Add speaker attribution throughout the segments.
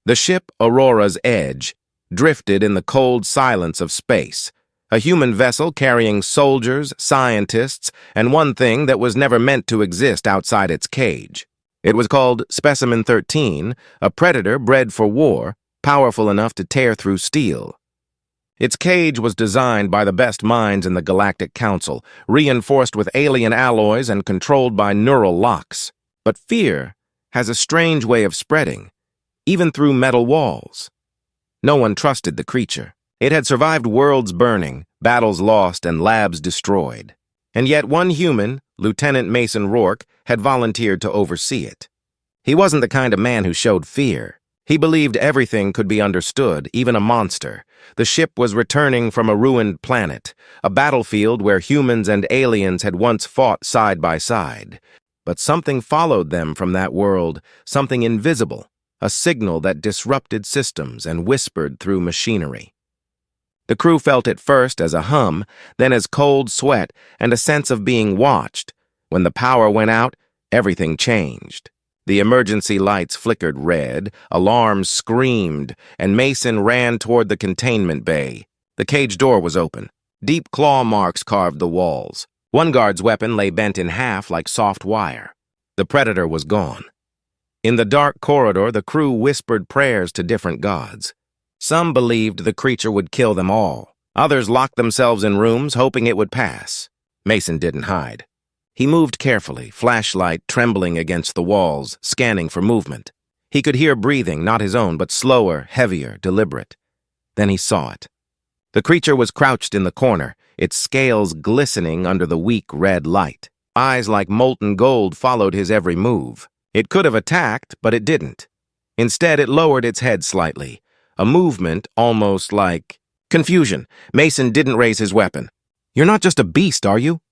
Speaker 1: The ship Aurora's Edge drifted in the cold silence of space, a human vessel carrying soldiers, scientists, and one thing that was never meant to exist outside its cage. It was called Specimen 13, a predator bred for war, powerful enough to tear through steel. Its cage was designed by the best minds in the Galactic Council, reinforced with alien alloys and controlled by neural locks. But fear has a strange way of spreading, even through metal walls. No one trusted the creature. It had survived worlds burning, battles lost, and labs destroyed. And yet one human, Lieutenant Mason Rourke, had volunteered to oversee it. He wasn't the kind of man who showed fear. He believed everything could be understood, even a monster. The ship was returning from a ruined planet, a battlefield where humans and aliens had once fought side by side. But something followed them from that world, something invisible, a signal that disrupted systems and whispered through machinery. The crew felt it first as a hum, then as cold sweat and a sense of being watched. When the power went out, everything changed. The emergency lights flickered red, alarms screamed, and Mason ran toward the containment bay. The cage door was open. Deep claw marks carved the walls. One guard's weapon lay bent in half like soft wire. The predator was gone. In the dark corridor, the crew whispered prayers to different gods. Some believed the creature would kill them all. Others locked themselves in rooms, hoping it would pass. Mason didn't hide. He moved carefully, flashlight trembling against the walls, scanning for movement. He could hear breathing, not his own, but slower, heavier, deliberate. Then he saw it. The creature was crouched in the corner, its scales glistening under the weak red light. Eyes like molten gold followed his every move. It could have attacked, but it didn't. Instead, it lowered its head slightly, a movement almost like confusion. Mason didn't raise his weapon. "You're not just a beast, are you?"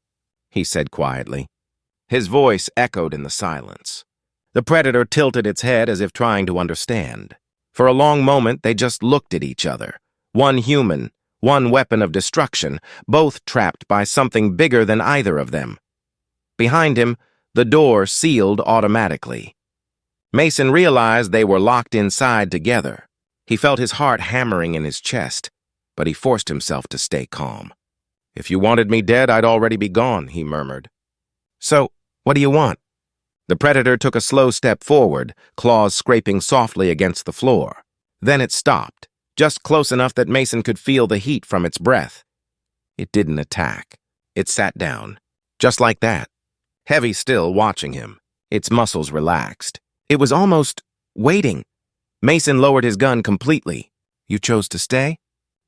Speaker 1: he said quietly. His voice echoed in the silence. The predator tilted its head as if trying to understand. For a long moment, they just looked at each other. One human, one weapon of destruction, both trapped by something bigger than either of them. Behind him, the door sealed automatically. Mason realized they were locked inside together. He felt his heart hammering in his chest, but he forced himself to stay calm. "If you wanted me dead, I'd already be gone," he murmured. "So, what do you want?" The predator took a slow step forward, claws scraping softly against the floor. Then it stopped, just close enough that Mason could feel the heat from its breath. It didn't attack. It sat down, just like that, heavy still, watching him, its muscles relaxed. It was almost waiting. Mason lowered his gun completely. "You chose to stay?"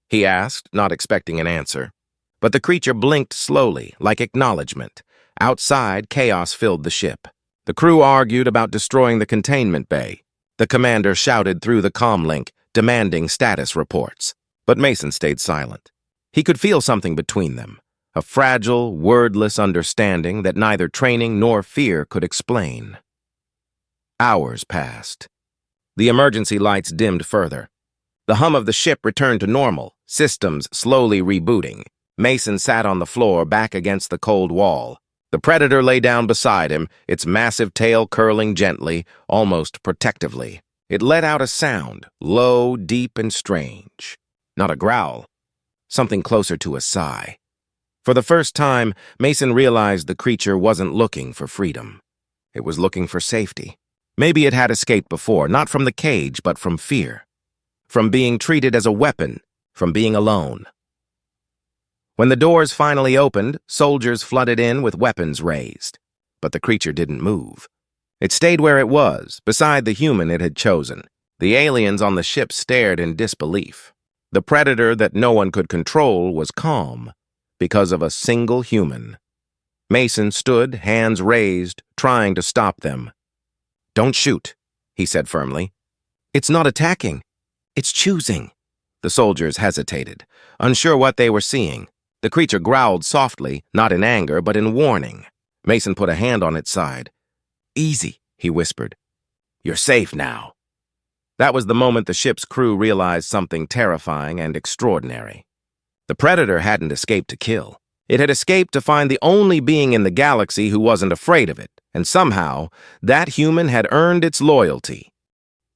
Speaker 1: he asked, not expecting an answer. But the creature blinked slowly, like acknowledgement. Outside, chaos filled the ship. The crew argued about destroying the containment bay. The commander shouted through the comlink, demanding status reports. But Mason stayed silent. He could feel something between them, a fragile, wordless understanding that neither training nor fear could explain. Hours passed. The emergency lights dimmed further. The hum of the ship returned to normal, systems slowly rebooting. Mason sat on the floor, back against the cold wall. The predator lay down beside him, its massive tail curling gently, almost protectively. It let out a sound, low, deep, and strange. Not a growl, something closer to a sigh. For the first time, Mason realized the creature wasn't looking for freedom. It was looking for safety. Maybe it had escaped before, not from the cage, but from fear. From being treated as a weapon, from being alone. When the doors finally opened, soldiers flooded in with weapons raised. But the creature didn't move. It stayed where it was, beside the human it had chosen. The aliens on the ship stared in disbelief. The predator that no one could control was calm, because of a single human. Mason stood, hands raised, trying to stop them. "Don't shoot," he said firmly. "It's not attacking. It's choosing." The soldiers hesitated, unsure what they were seeing. The creature growled softly, not in anger, but in warning. Mason put a hand on its side. "Easy," he whispered. "You're safe now." That was the moment the ship's crew realized something terrifying and extraordinary. The predator hadn't escaped to kill. It had escaped to find the only being in the galaxy who wasn't afraid of it, and somehow, that human had earned its loyalty.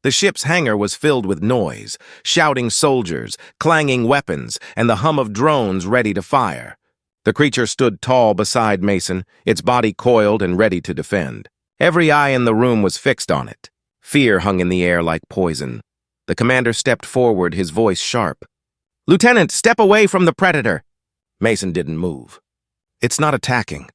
Speaker 1: The ship's hangar was filled with noise, shouting soldiers, clanging weapons, and the hum of drones ready to fire. The creature stood tall beside Mason, its body coiled and ready to defend. Every eye in the room was fixed on it. Fear hung in the air like poison. The commander stepped forward, his voice sharp. "Lieutenant, step away from the predator!" Mason didn't move. "It's not attacking.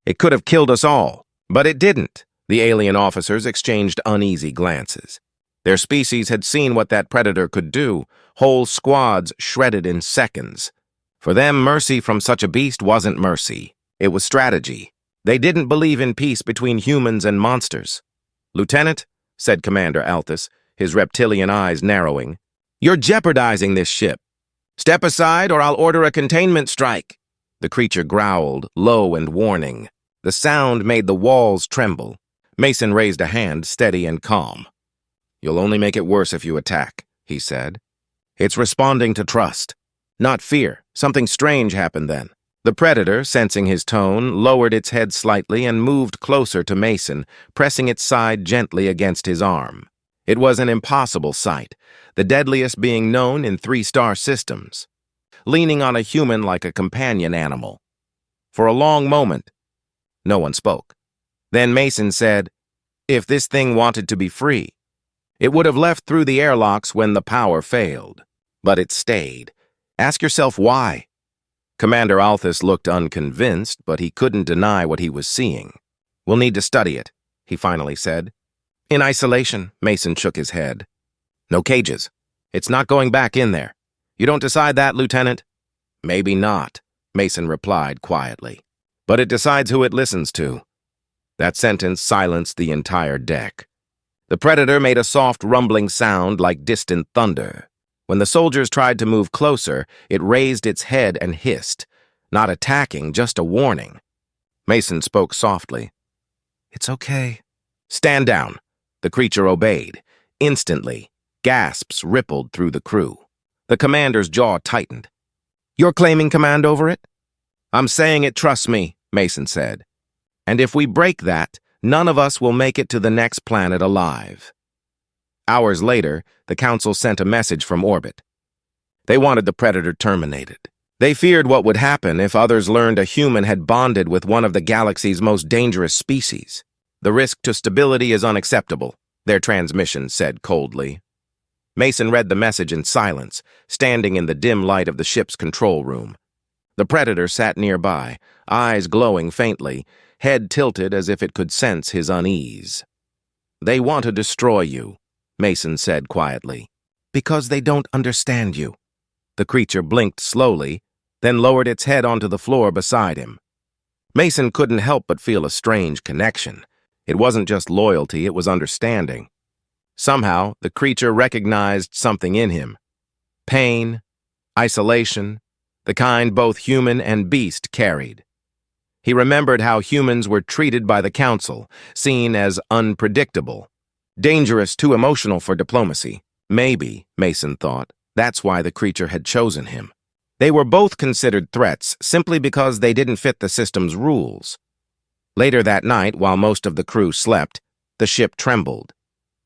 Speaker 1: It could have killed us all, but it didn't." The alien officers exchanged uneasy glances. Their species had seen what that predator could do, whole squads shredded in seconds. For them, mercy from such a beast wasn't mercy. It was strategy. They didn't believe in peace between humans and monsters. "Lieutenant," said Commander Althus, his reptilian eyes narrowing, "you're jeopardizing this ship. Step aside or I'll order a containment strike." The creature growled, low and warning. The sound made the walls tremble. Mason raised a hand, steady and calm. "You'll only make it worse if you attack," he said. "It's responding to trust, not fear. Something strange happened then." The predator, sensing his tone, lowered its head slightly and moved closer to Mason, pressing its side gently against his arm. It was an impossible sight, the deadliest being known in 3-star systems, leaning on a human like a companion animal. For a long moment, no one spoke. Then Mason said, "If this thing wanted to be free, it would have left through the airlocks when the power failed. But it stayed. Ask yourself why." Commander Althus looked unconvinced, but he couldn't deny what he was seeing. "We'll need to study it," he finally said. "In isolation," Mason shook his head. "No cages. It's not going back in there. You don't decide that, Lieutenant?" "Maybe not," Mason replied quietly. "But it decides who it listens to." That sentence silenced the entire deck. The predator made a soft rumbling sound like distant thunder. When the soldiers tried to move closer, it raised its head and hissed, not attacking, just a warning. Mason spoke softly. "It's okay." "Stand down." The creature obeyed. Instantly, gasps rippled through the crew. The commander's jaw tightened. "You're claiming command over it?" "I'm saying it trusts me," Mason said. "And if we break that, none of us will make it to the next planet alive." Hours later, the Council sent a message from orbit. They wanted the predator terminated. They feared what would happen if others learned a human had bonded with one of the galaxy's most dangerous species. "The risk to stability is unacceptable," their transmission said coldly. Mason read the message in silence, standing in the dim light of the ship's control room. The predator sat nearby, eyes glowing faintly, head tilted as if it could sense his unease. "They want to destroy you," Mason said quietly, "because they don't understand you." The creature blinked slowly, then lowered its head onto the floor beside him. Mason couldn't help but feel a strange connection. It wasn't just loyalty, it was understanding. Somehow, the creature recognized something in him. Pain, isolation, the kind both human and beast carried. He remembered how humans were treated by the Council, seen as unpredictable, dangerous, too emotional for diplomacy. Maybe, Mason thought, that's why the creature had chosen him. They were both considered threats simply because they didn't fit the system's rules. Later that night, while most of the crew slept, the ship trembled.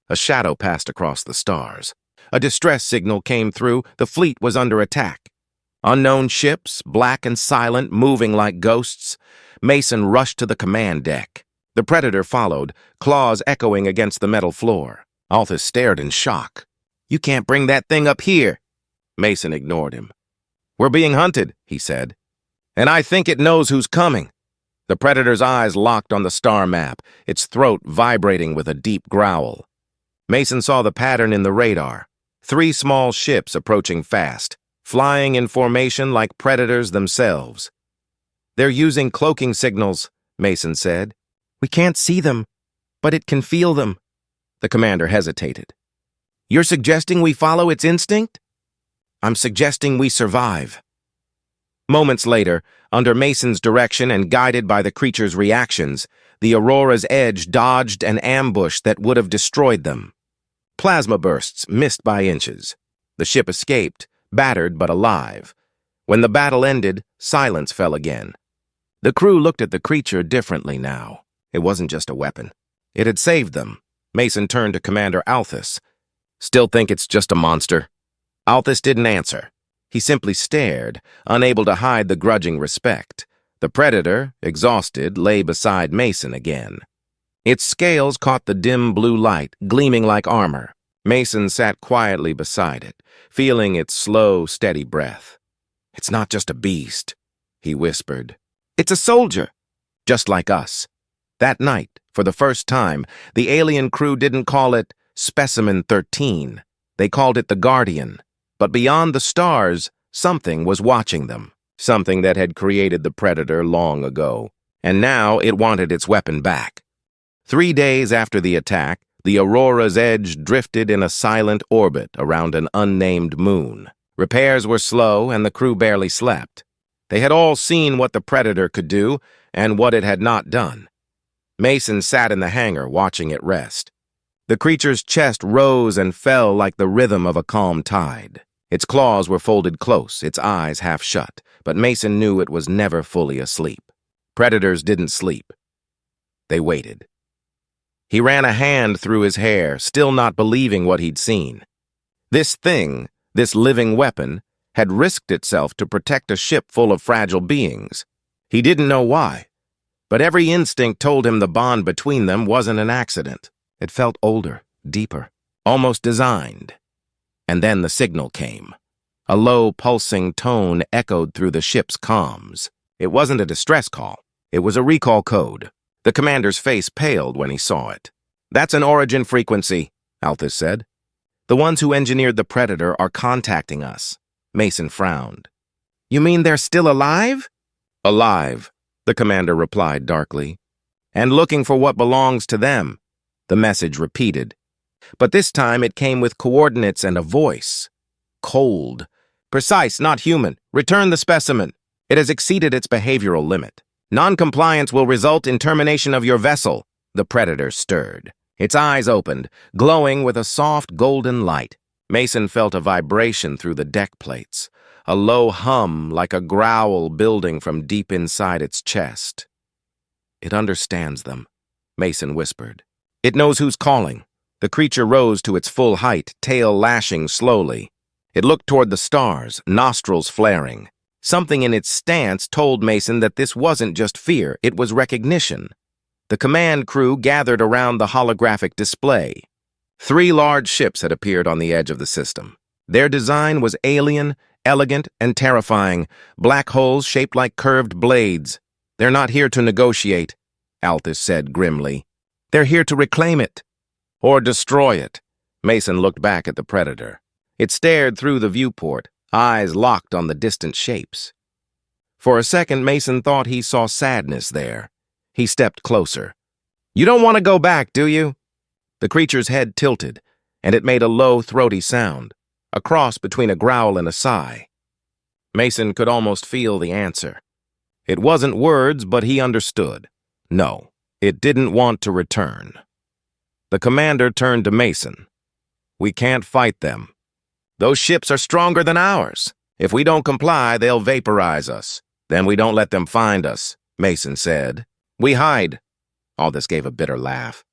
Speaker 1: A shadow passed across the stars. A distress signal came through. The fleet was under attack. Unknown ships, black and silent, moving like ghosts. Mason rushed to the command deck. The predator followed, claws echoing against the metal floor. Althus stared in shock. "You can't bring that thing up here." Mason ignored him. "We're being hunted," he said. "And I think it knows who's coming." The predator's eyes locked on the star map, its throat vibrating with a deep growl. Mason saw the pattern in the radar. 3 small ships approaching fast, flying in formation like predators themselves. "They're using cloaking signals," Mason said. "We can't see them, but it can feel them." The commander hesitated. "You're suggesting we follow its instinct?" "I'm suggesting we survive." Moments later, under Mason's direction and guided by the creature's reactions, the Aurora's edge dodged an ambush that would have destroyed them. Plasma bursts missed by inches. The ship escaped, battered but alive. When the battle ended, silence fell again. The crew looked at the creature differently now. It wasn't just a weapon. It had saved them. Mason turned to Commander Althus. Still think it's just a monster? Althus didn't answer. He simply stared, unable to hide the grudging respect. The predator, exhausted, lay beside Mason again. Its scales caught the dim blue light, gleaming like armor. Mason sat quietly beside it, feeling its slow, steady breath. "It's not just a beast," he whispered. "It's a soldier, just like us." That night, for the first time, the alien crew didn't call it Specimen 13. They called it the Guardian. But beyond the stars, something was watching them. Something that had created the predator long ago. And now it wanted its weapon back. 3 days after the attack, the Aurora's edge drifted in a silent orbit around an unnamed moon. Repairs were slow, and the crew barely slept. They had all seen what the predator could do and what it had not done. Mason sat in the hangar, watching it rest. The creature's chest rose and fell like the rhythm of a calm tide. Its claws were folded close, its eyes half shut, but Mason knew it was never fully asleep. Predators didn't sleep. They waited. He ran a hand through his hair, still not believing what he'd seen. This thing, this living weapon, had risked itself to protect a ship full of fragile beings. He didn't know why, but every instinct told him the bond between them wasn't an accident. It felt older, deeper, almost designed. And then the signal came. A low, pulsing tone echoed through the ship's comms. It wasn't a distress call. It was a recall code. The commander's face paled when he saw it. "That's an origin frequency," Althus said. "The ones who engineered the predator are contacting us." Mason frowned. "You mean they're still alive?" "Alive," the commander replied darkly. "And looking for what belongs to them," the message repeated. But this time it came with coordinates and a voice. Cold. "Precise, not human. Return the specimen. It has exceeded its behavioral limit. Non-compliance will result in termination of your vessel." The predator stirred. Its eyes opened, glowing with a soft golden light. Mason felt a vibration through the deck plates, a low hum like a growl building from deep inside its chest. "It understands them," Mason whispered. "It knows who's calling." The creature rose to its full height, tail lashing slowly. It looked toward the stars, nostrils flaring. Something in its stance told Mason that this wasn't just fear, it was recognition. The command crew gathered around the holographic display. 3 large ships had appeared on the edge of the system. Their design was alien, elegant, and terrifying, black holes shaped like curved blades. "They're not here to negotiate," Althus said grimly. "They're here to reclaim it. Or destroy it." Mason looked back at the predator. It stared through the viewport, eyes locked on the distant shapes. For a second, Mason thought he saw sadness there. He stepped closer. "You don't want to go back, do you?" The creature's head tilted, and it made a low, throaty sound, a cross between a growl and a sigh. Mason could almost feel the answer. It wasn't words, but he understood. No, it didn't want to return. The commander turned to Mason. "We can't fight them. Those ships are stronger than ours. If we don't comply, they'll vaporize us. Then we don't let them find us," Mason said. "We hide." Aldous gave a bitter laugh.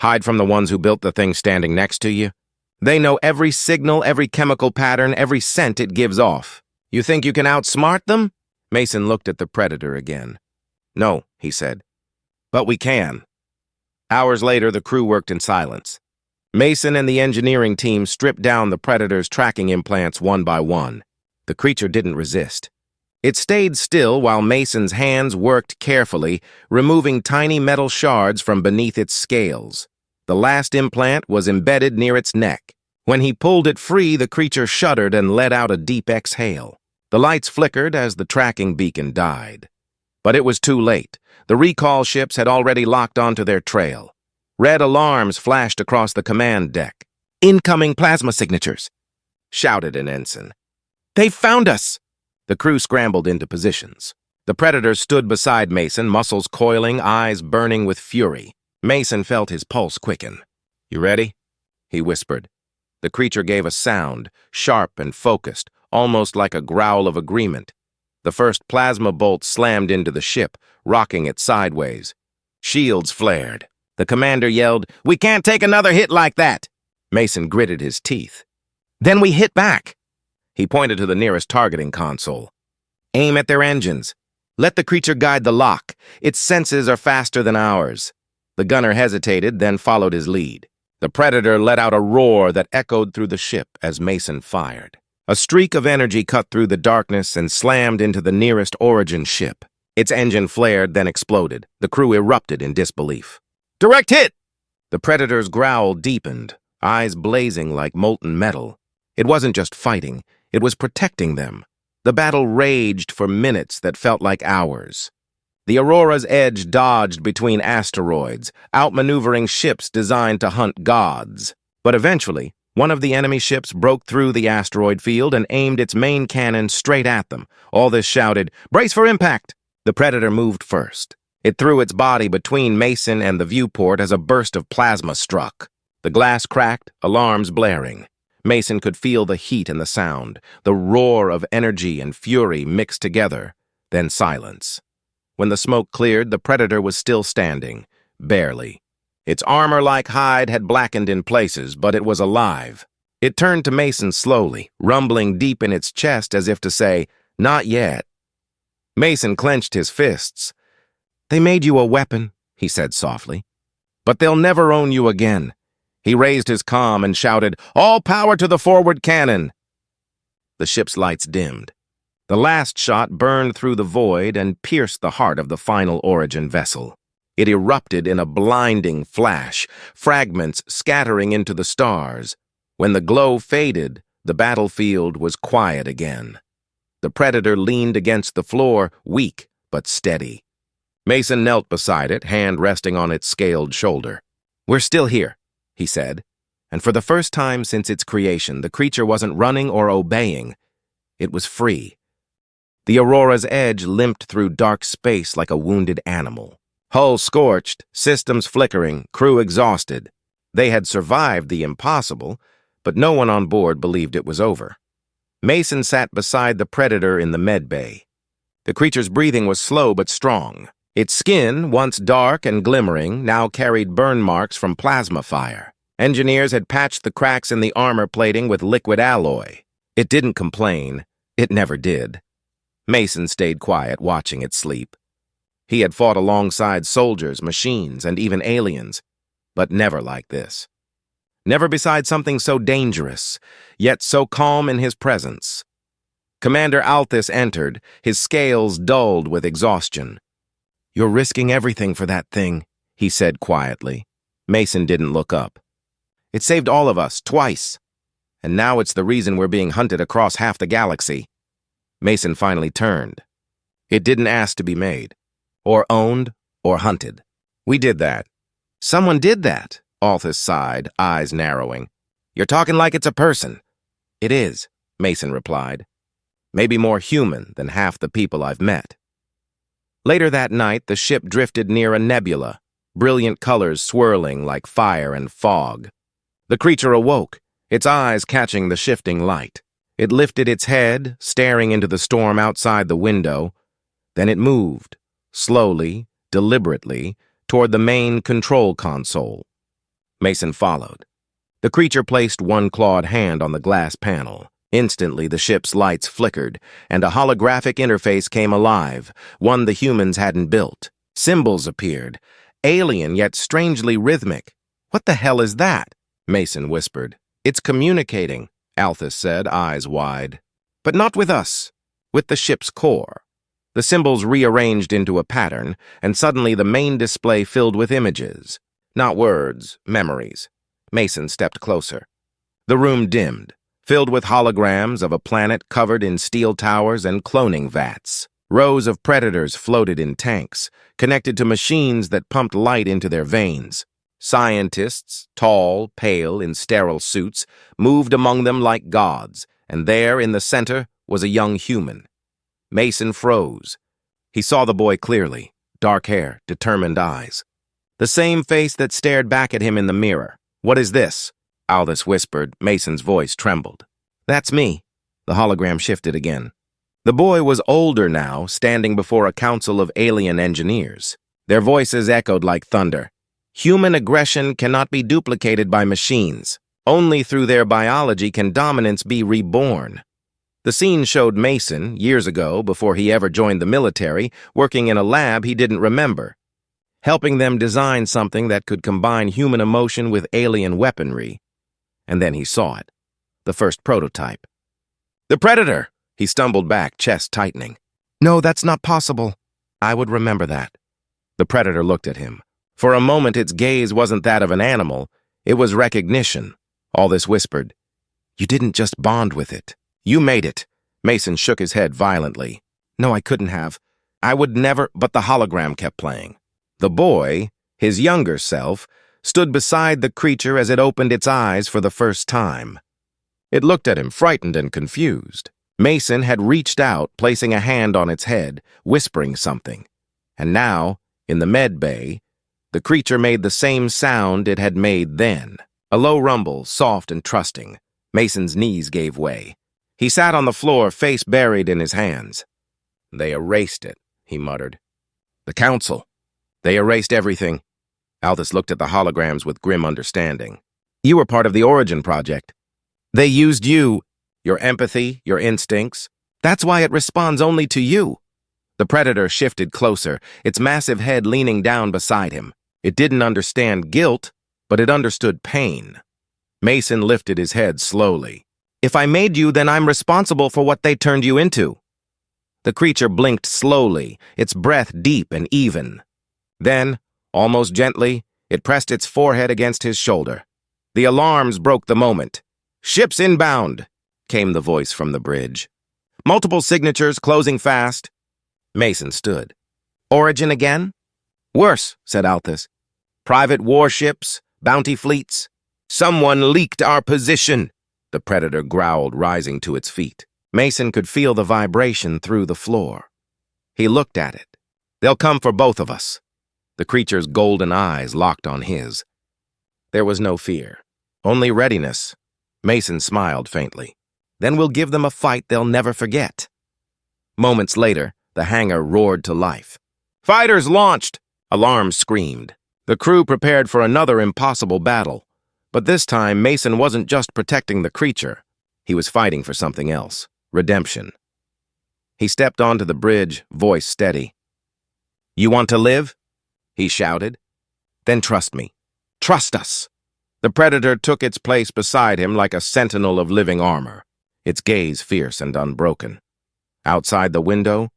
Speaker 1: "Hide from the ones who built the thing standing next to you? They know every signal, every chemical pattern, every scent it gives off. You think you can outsmart them?" Mason looked at the predator again. "No," he said. "But we can." Hours later, the crew worked in silence. Mason and the engineering team stripped down the predator's tracking implants one by one. The creature didn't resist. It stayed still while Mason's hands worked carefully, removing tiny metal shards from beneath its scales. The last implant was embedded near its neck. When he pulled it free, the creature shuddered and let out a deep exhale. The lights flickered as the tracking beacon died. But it was too late. The recall ships had already locked onto their trail. Red alarms flashed across the command deck. "Incoming plasma signatures," shouted an ensign. "They've found us!" The crew scrambled into positions. The predator stood beside Mason, muscles coiling, eyes burning with fury. Mason felt his pulse quicken. "You ready?" he whispered. The creature gave a sound, sharp and focused, almost like a growl of agreement. The first plasma bolt slammed into the ship, rocking it sideways. Shields flared. The commander yelled, "We can't take another hit like that!" Mason gritted his teeth. Then we hit back. He pointed to the nearest targeting console. Aim at their engines. Let the creature guide the lock. Its senses are faster than ours. The gunner hesitated, then followed his lead. The Predator let out a roar that echoed through the ship as Mason fired. A streak of energy cut through the darkness and slammed into the nearest Origin ship. Its engine flared, then exploded. The crew erupted in disbelief. Direct hit! The Predator's growl deepened, eyes blazing like molten metal. It wasn't just fighting, it was protecting them. The battle raged for minutes that felt like hours. The Aurora's Edge dodged between asteroids, outmaneuvering ships designed to hunt gods. But eventually, one of the enemy ships broke through the asteroid field and aimed its main cannon straight at them. All this shouted, "Brace for impact!" The Predator moved first. It threw its body between Mason and the viewport as a burst of plasma struck. The glass cracked, alarms blaring. Mason could feel the heat and the sound, the roar of energy and fury mixed together, then silence. When the smoke cleared, the Predator was still standing, barely. Its armor-like hide had blackened in places, but it was alive. It turned to Mason slowly, rumbling deep in its chest as if to say, "Not yet." Mason clenched his fists. "They made you a weapon," he said softly. "But they'll never own you again." He raised his comm and shouted, "All power to the forward cannon!" The ship's lights dimmed. The last shot burned through the void and pierced the heart of the final Origin vessel. It erupted in a blinding flash, fragments scattering into the stars. When the glow faded, the battlefield was quiet again. The Predator leaned against the floor, weak but steady. Mason knelt beside it, hand resting on its scaled shoulder. "We're still here," he said, and for the first time since its creation, the creature wasn't running or obeying. It was free. The Aurora's Edge limped through dark space like a wounded animal. Hull scorched, systems flickering, crew exhausted. They had survived the impossible, but no one on board believed it was over. Mason sat beside the Predator in the med bay. The creature's breathing was slow but strong. Its skin, once dark and glimmering, now carried burn marks from plasma fire. Engineers had patched the cracks in the armor plating with liquid alloy. It didn't complain. It never did. Mason stayed quiet, watching it sleep. He had fought alongside soldiers, machines, and even aliens, but never like this. Never beside something so dangerous, yet so calm in his presence. Commander Althus entered, his scales dulled with exhaustion. "You're risking everything for that thing," he said quietly. Mason didn't look up. "It saved all of us, twice. And now it's the reason we're being hunted across half the galaxy." Mason finally turned. "It didn't ask to be made, or owned, or hunted. We did that." "Someone did that," Althus sighed, eyes narrowing. "You're talking like it's a person." "It is," Mason replied. "Maybe more human than half the people I've met." Later that night, the ship drifted near a nebula, brilliant colors swirling like fire and fog. The creature awoke, its eyes catching the shifting light. It lifted its head, staring into the storm outside the window. Then it moved, slowly, deliberately, toward the main control console. Mason followed. The creature placed one clawed hand on the glass panel. Instantly, the ship's lights flickered, and a holographic interface came alive, one the humans hadn't built. Symbols appeared, alien yet strangely rhythmic. "What the hell is that?" Mason whispered. "It's communicating," Althus said, eyes wide. "But not with us, with the ship's core." The symbols rearranged into a pattern, and suddenly the main display filled with images. Not words, memories. Mason stepped closer. The room dimmed, filled with holograms of a planet covered in steel towers and cloning vats. Rows of predators floated in tanks, connected to machines that pumped light into their veins. Scientists, tall, pale, in sterile suits, moved among them like gods, and there, in the center, was a young human. Mason froze. He saw the boy clearly, dark hair, determined eyes. The same face that stared back at him in the mirror. "What is this?" Aldous whispered. Mason's voice trembled. "That's me." The hologram shifted again. The boy was older now, standing before a council of alien engineers. Their voices echoed like thunder. "Human aggression cannot be duplicated by machines. Only through their biology can dominance be reborn. The scene showed Mason, years ago, before he ever joined the military, working in a lab he didn't remember, helping them design something that could combine human emotion with alien weaponry. And then he saw it, the first prototype. "The Predator!" He stumbled back, chest tightening. "No, that's not possible." "I would remember that." The Predator looked at him. For a moment, its gaze wasn't that of an animal. It was recognition. All this whispered, "You didn't just bond with it. You made it." Mason shook his head violently. "No, I couldn't have. I would never," but the hologram kept playing. The boy, his younger self, stood beside the creature as it opened its eyes for the first time. It looked at him, frightened and confused. Mason had reached out, placing a hand on its head, whispering something. And now, in the med bay, the creature made the same sound it had made then. A low rumble, soft and trusting. Mason's knees gave way. He sat on the floor, face buried in his hands. "They erased it," he muttered. "The Council. They erased everything." Aldous looked at the holograms with grim understanding. "You were part of the Origin Project. They used you, your empathy, your instincts. That's why it responds only to you." The Predator shifted closer, its massive head leaning down beside him. It didn't understand guilt, but it understood pain. Mason lifted his head slowly. "If I made you, then I'm responsible for what they turned you into." The creature blinked slowly, its breath deep and even. Then, almost gently, it pressed its forehead against his shoulder. The alarms broke the moment. "Ships inbound," came the voice from the bridge. "Multiple signatures closing fast." Mason stood. "Origin again?" "Worse," said Aldous. "Private warships, bounty fleets. Someone leaked our position," the Predator growled, rising to its feet. Mason could feel the vibration through the floor. He looked at it. "They'll come for both of us." The creature's golden eyes locked on his. There was no fear, only readiness. Mason smiled faintly. "Then we'll give them a fight they'll never forget." Moments later, the hangar roared to life. "Fighters launched!" Alarms screamed. The crew prepared for another impossible battle. But this time, Mason wasn't just protecting the creature. He was fighting for something else. Redemption. He stepped onto the bridge, voice steady. "You want to live?" he shouted. "Then trust me. Trust us." The Predator took its place beside him like a sentinel of living armor, its gaze fierce and unbroken. Outside the window,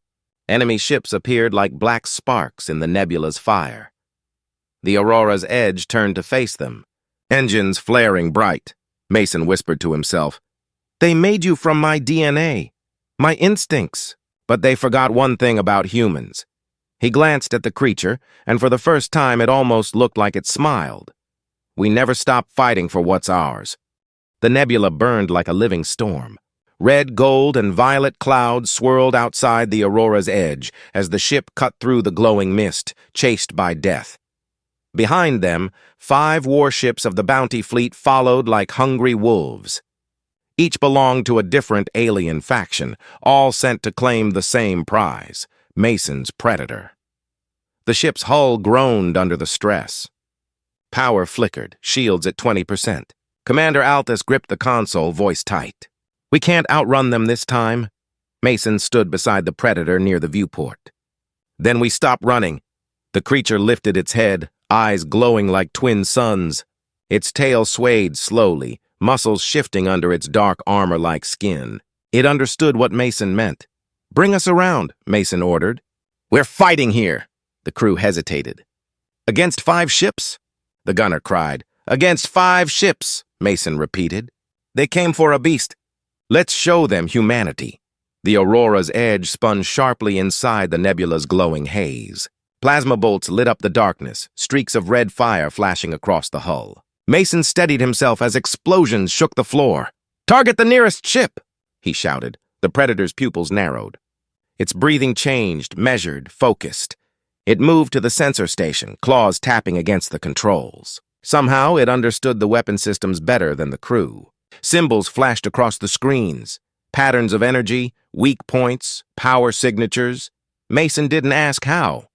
Speaker 1: enemy ships appeared like black sparks in the nebula's fire. The Aurora's edge turned to face them, engines flaring bright. Mason whispered to himself, "They made you from my DNA, my instincts." But they forgot one thing about humans. He glanced at the creature, and for the first time it almost looked like it smiled. "We never stop fighting for what's ours." The nebula burned like a living storm. Red, gold, and violet clouds swirled outside the Aurora's edge as the ship cut through the glowing mist, chased by death. Behind them, 5 warships of the bounty fleet followed like hungry wolves. Each belonged to a different alien faction, all sent to claim the same prize, Mason's Predator. The ship's hull groaned under the stress. Power flickered, shields at 20%. Commander Aldous gripped the console, voice tight. "We can't outrun them this time." Mason stood beside the Predator near the viewport. "Then we stop running." The creature lifted its head, eyes glowing like twin suns. Its tail swayed slowly, muscles shifting under its dark armor-like skin. It understood what Mason meant. "Bring us around," Mason ordered. "We're fighting here." The crew hesitated. "Against 5 ships?" the gunner cried. "Against 5 ships," Mason repeated. "They came for a beast. Let's show them humanity." The Aurora's edge spun sharply inside the nebula's glowing haze. Plasma bolts lit up the darkness, streaks of red fire flashing across the hull. Mason steadied himself as explosions shook the floor. "Target the nearest ship!" he shouted. The Predator's pupils narrowed. Its breathing changed, measured, focused. It moved to the sensor station, claws tapping against the controls. Somehow, it understood the weapon systems better than the crew. Symbols flashed across the screens. Patterns of energy, weak points, power signatures. Mason didn't ask how.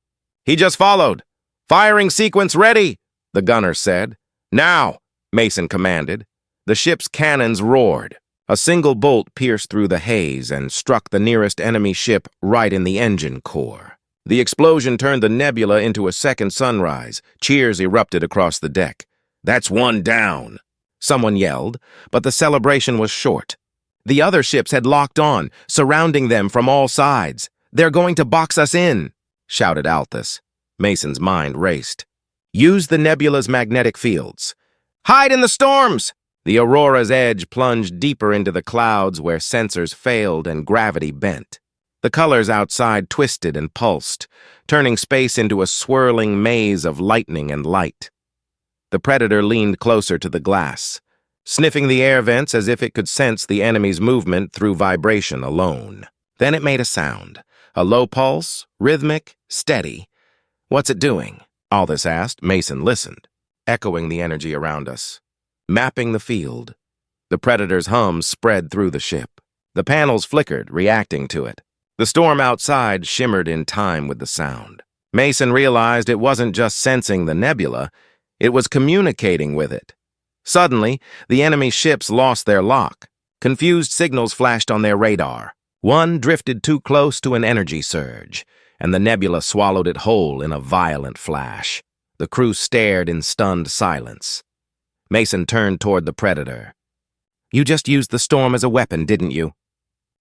Speaker 1: He just followed. "Firing sequence ready," the gunner said. "Now," Mason commanded. The ship's cannons roared. A single bolt pierced through the haze and struck the nearest enemy ship right in the engine core. The explosion turned the nebula into a second sunrise. Cheers erupted across the deck. "That's one down," someone yelled, but the celebration was short. The other ships had locked on, surrounding them from all sides. "They're going to box us in," shouted Althus. Mason's mind raced. "Use the nebula's magnetic fields." "Hide in the storms!" The Aurora's edge plunged deeper into the clouds where sensors failed and gravity bent. The colors outside twisted and pulsed, turning space into a swirling maze of lightning and light. The Predator leaned closer to the glass, sniffing the air vents as if it could sense the enemy's movement through vibration alone. Then it made a sound, a low pulse, rhythmic, steady. "What's it doing?" Althus asked. Mason listened, echoing the energy around us. Mapping the field. The Predator's hum spread through the ship. The panels flickered, reacting to it. The storm outside shimmered in time with the sound. Mason realized it wasn't just sensing the nebula, it was communicating with it. Suddenly, the enemy ships lost their lock. Confused signals flashed on their radar. One drifted too close to an energy surge, and the nebula swallowed it whole in a violent flash. The crew stared in stunned silence. Mason turned toward the Predator. "You just used the storm as a weapon, didn't you?"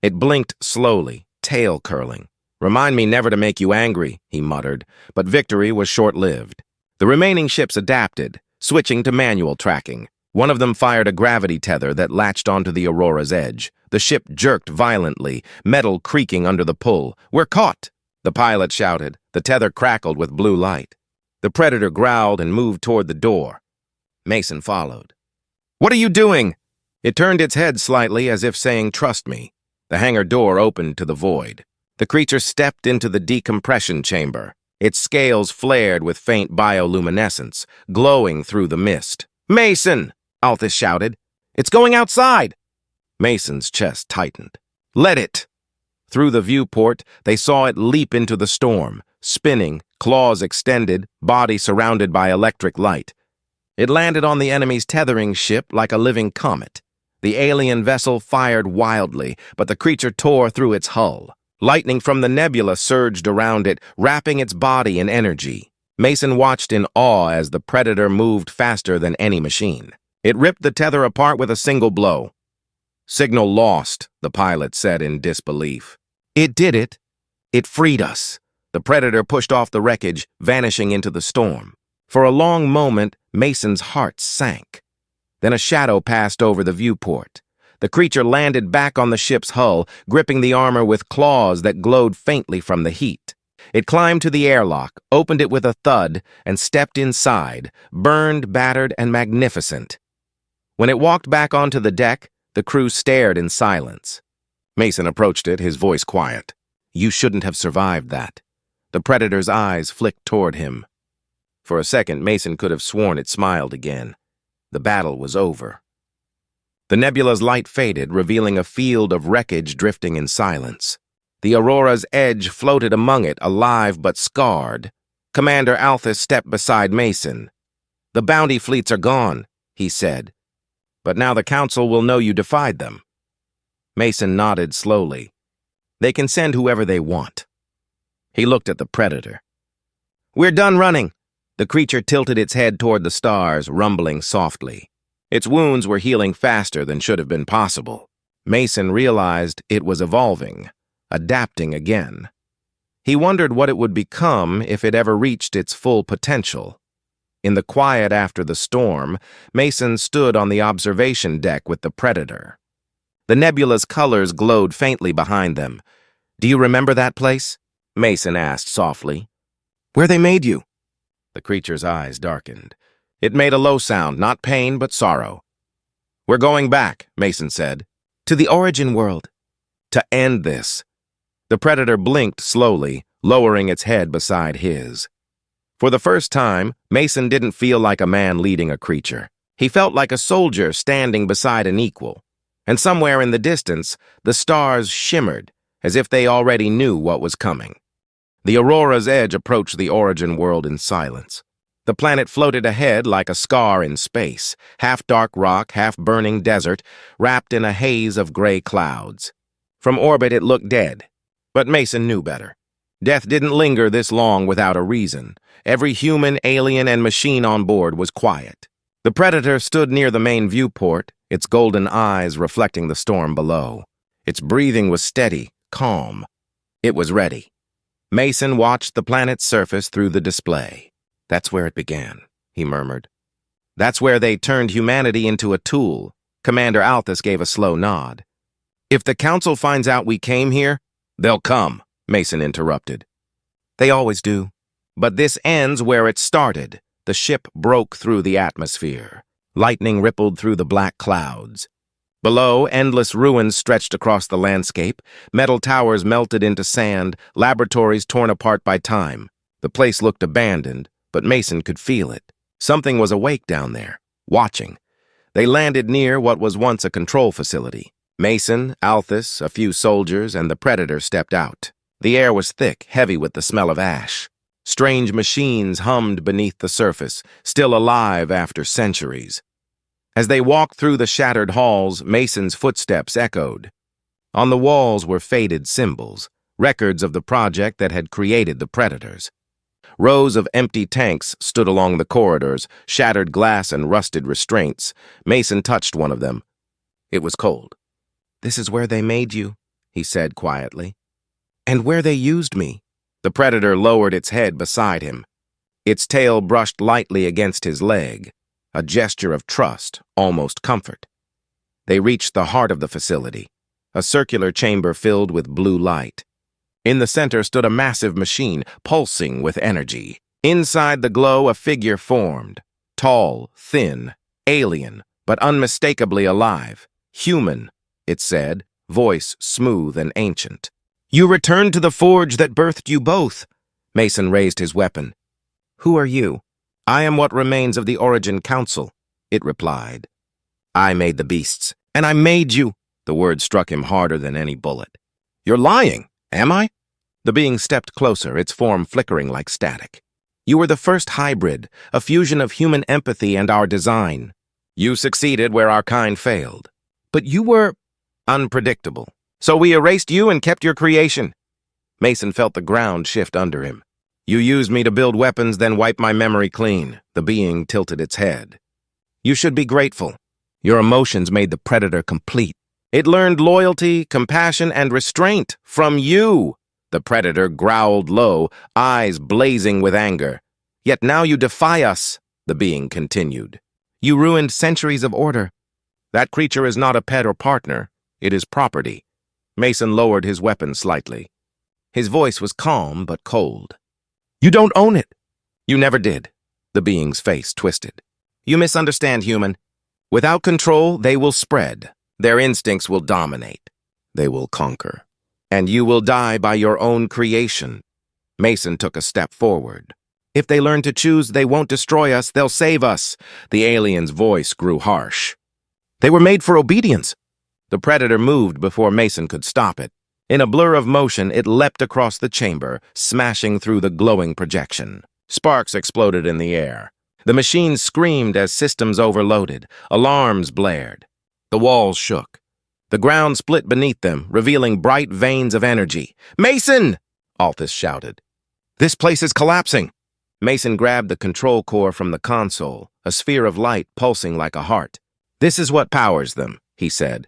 Speaker 1: It blinked slowly, tail curling. "Remind me never to make you angry," he muttered, but victory was short-lived. The remaining ships adapted, switching to manual tracking. One of them fired a gravity tether that latched onto the Aurora's edge. The ship jerked violently, metal creaking under the pull. "We're caught!" the pilot shouted. The tether crackled with blue light. The Predator growled and moved toward the door. Mason followed. "What are you doing?" It turned its head slightly as if saying, "Trust me." The hangar door opened to the void. The creature stepped into the decompression chamber. Its scales flared with faint bioluminescence, glowing through the mist. "Mason!" Althus shouted. "It's going outside!" Mason's chest tightened. "Let it!" Through the viewport, they saw it leap into the storm, spinning, claws extended, body surrounded by electric light. It landed on the enemy's tethering ship like a living comet. The alien vessel fired wildly, but the creature tore through its hull. Lightning from the nebula surged around it, wrapping its body in energy. Mason watched in awe as the Predator moved faster than any machine. It ripped the tether apart with a single blow. "Signal lost," the pilot said in disbelief. "It did it. It freed us." The Predator pushed off the wreckage, vanishing into the storm. For a long moment, Mason's heart sank. Then a shadow passed over the viewport. The creature landed back on the ship's hull, gripping the armor with claws that glowed faintly from the heat. It climbed to the airlock, opened it with a thud, and stepped inside, burned, battered, and magnificent. When it walked back onto the deck, the crew stared in silence. Mason approached it, his voice quiet. "You shouldn't have survived that." The Predator's eyes flicked toward him. For a second, Mason could have sworn it smiled again. The battle was over. The nebula's light faded, revealing a field of wreckage drifting in silence. The Aurora's edge floated among it, alive but scarred. Commander Althus stepped beside Mason. "The bounty fleets are gone," he said. "But now the Council will know you defied them." Mason nodded slowly. "They can send whoever they want." He looked at the Predator. "We're done running." The creature tilted its head toward the stars, rumbling softly. Its wounds were healing faster than should have been possible. Mason realized it was evolving, adapting again. He wondered what it would become if it ever reached its full potential. In the quiet after the storm, Mason stood on the observation deck with the Predator. The nebula's colors glowed faintly behind them. "Do you remember that place?" Mason asked softly. "Where they made you?" The creature's eyes darkened. It made a low sound, not pain, but sorrow. "We're going back," Mason said. "To the origin world." "To end this." The Predator blinked slowly, lowering its head beside his. For the first time, Mason didn't feel like a man leading a creature. He felt like a soldier standing beside an equal. And somewhere in the distance, the stars shimmered, as if they already knew what was coming. The Aurora's edge approached the origin world in silence. The planet floated ahead like a scar in space, half dark rock, half burning desert, wrapped in a haze of gray clouds. From orbit it looked dead, but Mason knew better. Death didn't linger this long without a reason. Every human, alien, and machine on board was quiet. The Predator stood near the main viewport, its golden eyes reflecting the storm below. Its breathing was steady, calm. It was ready. Mason watched the planet's surface through the display. "That's where it began," he murmured. "That's where they turned humanity into a tool." Commander Althus gave a slow nod. "If the Council finds out we came here, they'll come," Mason interrupted. "They always do. But this ends where it started." The ship broke through the atmosphere. Lightning rippled through the black clouds. Below, endless ruins stretched across the landscape. Metal towers melted into sand, laboratories torn apart by time. The place looked abandoned, but Mason could feel it. Something was awake down there, watching. They landed near what was once a control facility. Mason, Althus, a few soldiers, and the Predator stepped out. The air was thick, heavy with the smell of ash. Strange machines hummed beneath the surface, still alive after centuries. As they walked through the shattered halls, Mason's footsteps echoed. On the walls were faded symbols, records of the project that had created the Predators. Rows of empty tanks stood along the corridors, shattered glass and rusted restraints. Mason touched one of them. It was cold. "This is where they made you," he said quietly. "And where they used me." The Predator lowered its head beside him. Its tail brushed lightly against his leg, a gesture of trust, almost comfort. They reached the heart of the facility, a circular chamber filled with blue light. In the center stood a massive machine, pulsing with energy. Inside the glow, a figure formed, tall, thin, alien, but unmistakably alive. "Human," it said, voice smooth and ancient. "You returned to the forge that birthed you both." Mason raised his weapon. "Who are you?" "I am what remains of the Origin Council," it replied. "I made the beasts, and I made you." The word struck him harder than any bullet. "You're lying, am I?" The being stepped closer, its form flickering like static. "You were the first hybrid, a fusion of human empathy and our design. You succeeded where our kind failed. But you were unpredictable. So we erased you and kept your creation." Mason felt the ground shift under him. "You used me to build weapons, then wipe my memory clean." The being tilted its head. "You should be grateful. Your emotions made the Predator complete. It learned loyalty, compassion, and restraint from you." The Predator growled low, eyes blazing with anger. "Yet now you defy us," the being continued. "You ruined centuries of order. That creature is not a pet or partner. It is property." Mason lowered his weapon slightly. His voice was calm but cold. "You don't own it." "You never did." The being's face twisted. "You misunderstand, human. Without control, they will spread. Their instincts will dominate. They will conquer. And you will die by your own creation." Mason took a step forward. "If they learn to choose, they won't destroy us, they'll save us." The alien's voice grew harsh. "They were made for obedience." The Predator moved before Mason could stop it. In a blur of motion, it leapt across the chamber, smashing through the glowing projection. Sparks exploded in the air. The machines screamed as systems overloaded. Alarms blared. The walls shook. The ground split beneath them, revealing bright veins of energy. "Mason!" Althus shouted. "This place is collapsing." Mason grabbed the control core from the console, a sphere of light pulsing like a heart. "This is what powers them," he said.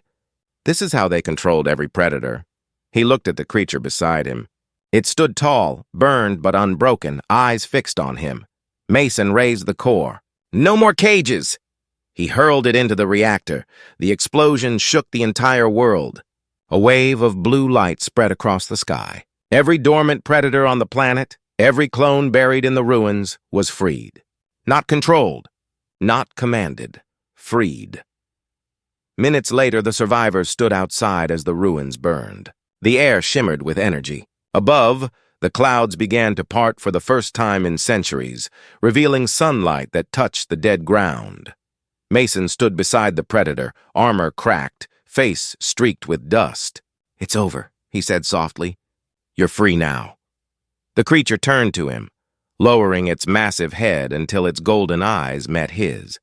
Speaker 1: "This is how they controlled every Predator." He looked at the creature beside him. It stood tall, burned but unbroken, eyes fixed on him. Mason raised the core. "No more cages!" He hurled it into the reactor. The explosion shook the entire world. A wave of blue light spread across the sky. Every dormant Predator on the planet, every clone buried in the ruins, was freed. Not controlled, not commanded, freed. Minutes later, the survivors stood outside as the ruins burned. The air shimmered with energy. Above, the clouds began to part for the first time in centuries, revealing sunlight that touched the dead ground. Mason stood beside the Predator, armor cracked, face streaked with dust. "It's over," he said softly. "You're free now." The creature turned to him, lowering its massive head until its golden eyes met his.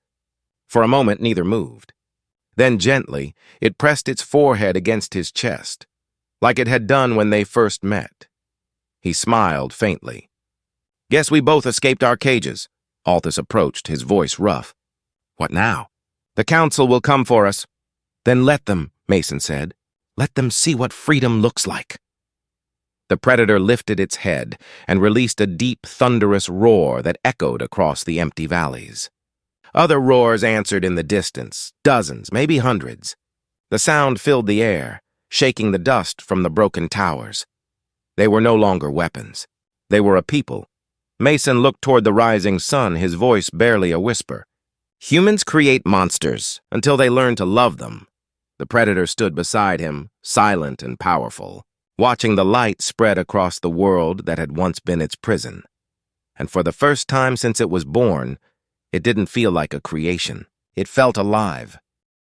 Speaker 1: For a moment, neither moved. Then gently, it pressed its forehead against his chest, like it had done when they first met. He smiled faintly. "Guess we both escaped our cages." Althus approached, his voice rough. "What now?" "The council will come for us." "Then let them," Mason said. "Let them see what freedom looks like." The predator lifted its head and released a deep, thunderous roar that echoed across the empty valleys. Other roars answered in the distance, dozens, maybe hundreds. The sound filled the air, shaking the dust from the broken towers. They were no longer weapons. They were a people. Mason looked toward the rising sun, his voice barely a whisper. "Humans create monsters until they learn to love them." The predator stood beside him, silent and powerful, watching the light spread across the world that had once been its prison. And for the first time since it was born, it didn't feel like a creation. It felt alive.